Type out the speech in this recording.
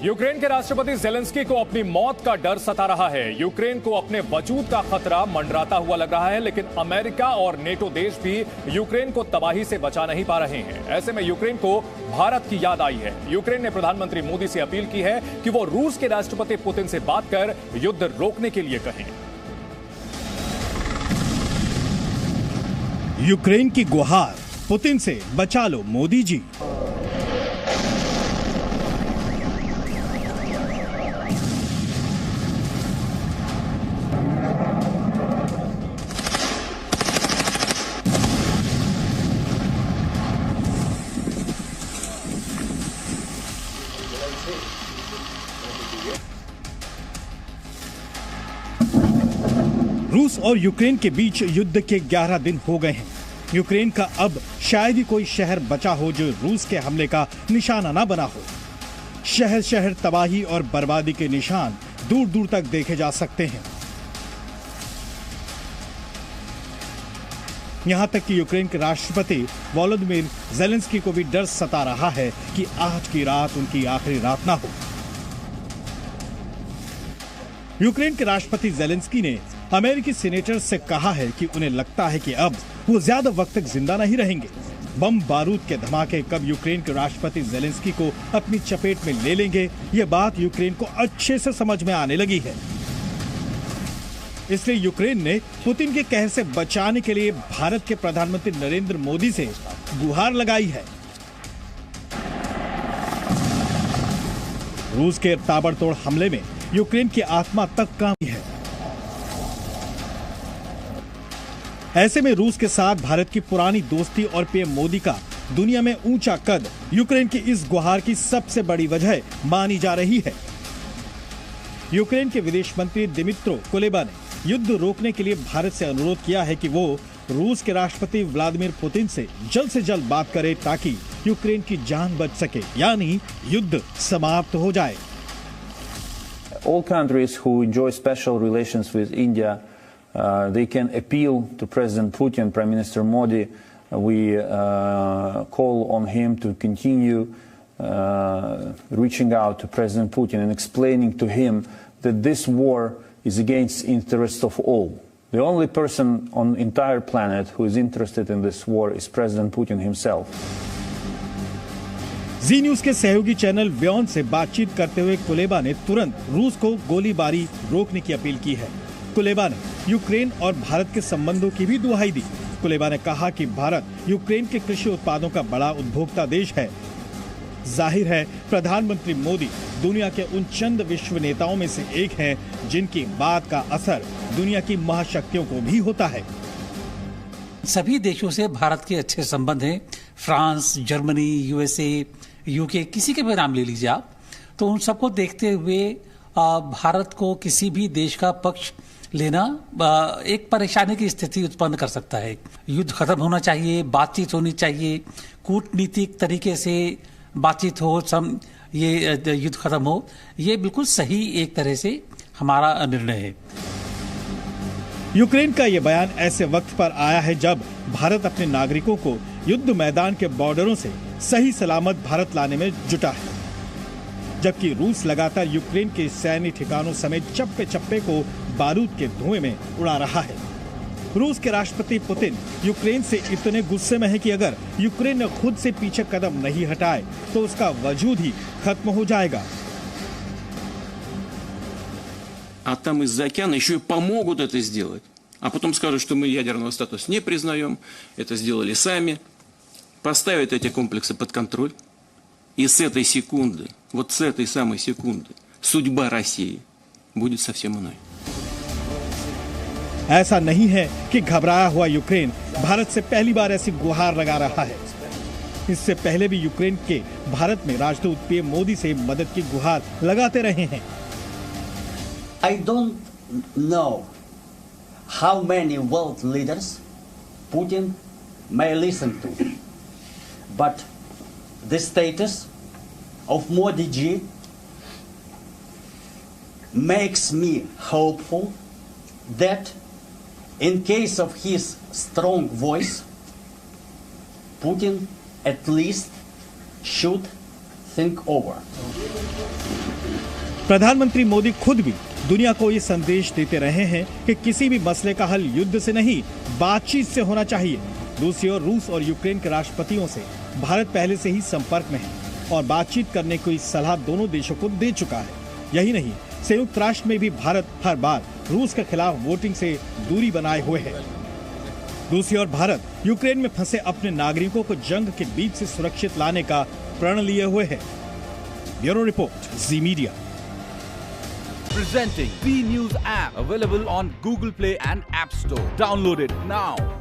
Ukraine के राष्ट्रपति Zelensky को अपनी मौत का डर सता रहा है। यूक्रेन को अपने वजूद का खतरा मंडराता हुआ लग रहा है, लेकिन अमेरिका और नेटो देश भी यूक्रेन को तबाही से बचा नहीं पा रहे हैं। ऐसे में यूक्रेन को भारत की याद आई है। यूक्रेन ने प्रधानमंत्री मोदी से अपील की है कि वो रूस के राष्ट्रपति पुतिन से बात कर युद्ध रोकने के लिए कहें। यूक्रेन की गुहार, पुतिन से बचा लो मोदी जी। रूस और यूक्रेन के बीच युद्ध के 11 दिन हो गए हैं। यूक्रेन का अब शायद ही कोई शहर बचा हो जो रूस के हमले का निशाना ना बना हो। शहर शहर तबाही और बर्बादी के निशान दूर दूर तक देखे जा सकते हैं। यहां तक कि यूक्रेन के राष्ट्रपति वोलोदिमीर जेलेंस्की को भी डर सता रहा है कि आज की रात उनकी आखिरी रात ना हो। यूक्रेन के राष्ट्रपति जेलेंस्की ने अमेरिकी सीनेटर्स से कहा है कि उन्हें लगता है कि अब वो ज्यादा वक्त तक जिंदा नहीं रहेंगे। बम बारूद के धमाके कब यूक्रेन के राष्ट्रपति जेलेंस्की को अपनी चपेट में ले लेंगे, ये बात यूक्रेन को अच्छे से समझ में आने लगी है। इसलिए यूक्रेन ने पुतिन के कहर से बचाने के लिए भारत के प्रधानमंत्री नरेंद्र मोदी से गुहार लगाई है। रूस के ताबड़तोड़ हमले में यूक्रेन की आत्मा तक कांपी है। ऐसे में रूस के साथ भारत की पुरानी दोस्ती और पीएम मोदी का दुनिया में ऊंचा कद यूक्रेन की इस गुहार की सबसे बड़ी वजह मानी जा रही है। यूक्रेन के विदेश मंत्री दिमित्रो कुलेबा ने युद्ध रोकने के लिए भारत से अनुरोध किया है कि वो रूस के राष्ट्रपति व्लादिमीर पुतिन से जल्द बात करे ताकि यूक्रेन की जान बच सके, यानी युद्ध समाप्त हो जाए। All countries who enjoy special relations with India, they can appeal to President Putin, Prime Minister Modi. We call on him to continue reaching out to President Putin and explaining to him that this war is against the interests of all. The only person on the entire planet who is interested in this war is President Putin himself. Zee News के सहयोगी channel व्योन से बातचीत करते हुए Kuleba ने तुरंत रूस को गोलीबारी रोकने की अपील की है। कुलेबा ने यूक्रेन और भारत के संबंधों की भी दुहाई दी। कुलेबा ने कहा कि भारत यूक्रेन के कृषि उत्पादों का बड़ा उपभोक्ता देश है। जाहिर है प्रधानमंत्री मोदी दुनिया के उन चंद विश्व नेताओं में से एक हैं जिनकी बात का असर दुनिया की महाशक्तियों को भी होता है। सभी देशों से भारत के अच्छे संबंध हैं। फ्रांस, जर्मनी, यूएसए, यूके, किसी के भी नाम ले लीजिए आप, तो उन सबको देखते हुए भारत को किसी भी देश का पक्ष लेना एक परेशानी की स्थिति उत्पन्न कर सकता है। युद्ध खत्म होना चाहिए, बातचीत होनी चाहिए, कूटनीतिक तरीके से बातचीत हो, ये युद्ध खत्म हो, ये बिल्कुल सही एक तरह से हमारा निर्णय है। यूक्रेन का ये बयान ऐसे वक्त पर आया है जब भारत अपने नागरिकों को युद्ध मैदान के बॉर्डरों से सही सलामत भारत लाने में जुटा है, जबकि रूस लगातार यूक्रेन के सैन्य ठिकानों समेत चप्पे चप्पे को बारूद के धुएं में उड़ा रहा है। रूस के राष्ट्रपति पुतिन यूक्रेन से इतने गुस्से में है कि अगर यूक्रेन ने खुद से पीछे कदम नहीं हटाए तो उसका वजूद ही खत्म हो जाएगा। А там из-за океана еще и помогут это сделать. А потом скажут, что мы ядерного статуса не признаем, это сделали сами, поставят эти комплексы под контроль. И с этой секунды, вот с этой самой секунды, судьба России будет совсем иной. ऐसा नहीं है कि घबराया हुआ यूक्रेन भारत से पहली बार ऐसी गुहार लगा रहा है। इससे पहले भी यूक्रेन के भारत में राजदूत पीएम मोदी से मदद की गुहार लगाते रहे हैं। I don't know how many world leaders Putin may listen to, but the status of Modi ji makes me hopeful that in case of his strong voice, Putin at least should think over. प्रधानमंत्री मोदी खुद भी दुनिया को ये संदेश देते रहे हैं कि किसी भी मसले का हल युद्ध से नहीं, बातचीत से होना चाहिए। दूसरी ओर रूस और यूक्रेन के राष्ट्रपतियों से भारत पहले से ही संपर्क में है और बातचीत करने की सलाह दोनों देशों को दे चुका है। यही नहीं, संयुक्त राष्ट्र में भी भारत हर बार रूस के खिलाफ वोटिंग से दूरी बनाए हुए है। दूसरी ओर भारत यूक्रेन में फंसे अपने नागरिकों को जंग के बीच से सुरक्षित लाने का प्रण लिए हुए है। Bureau report, ji media. Presenting B News app, available on Google Play and App Store. Download it now.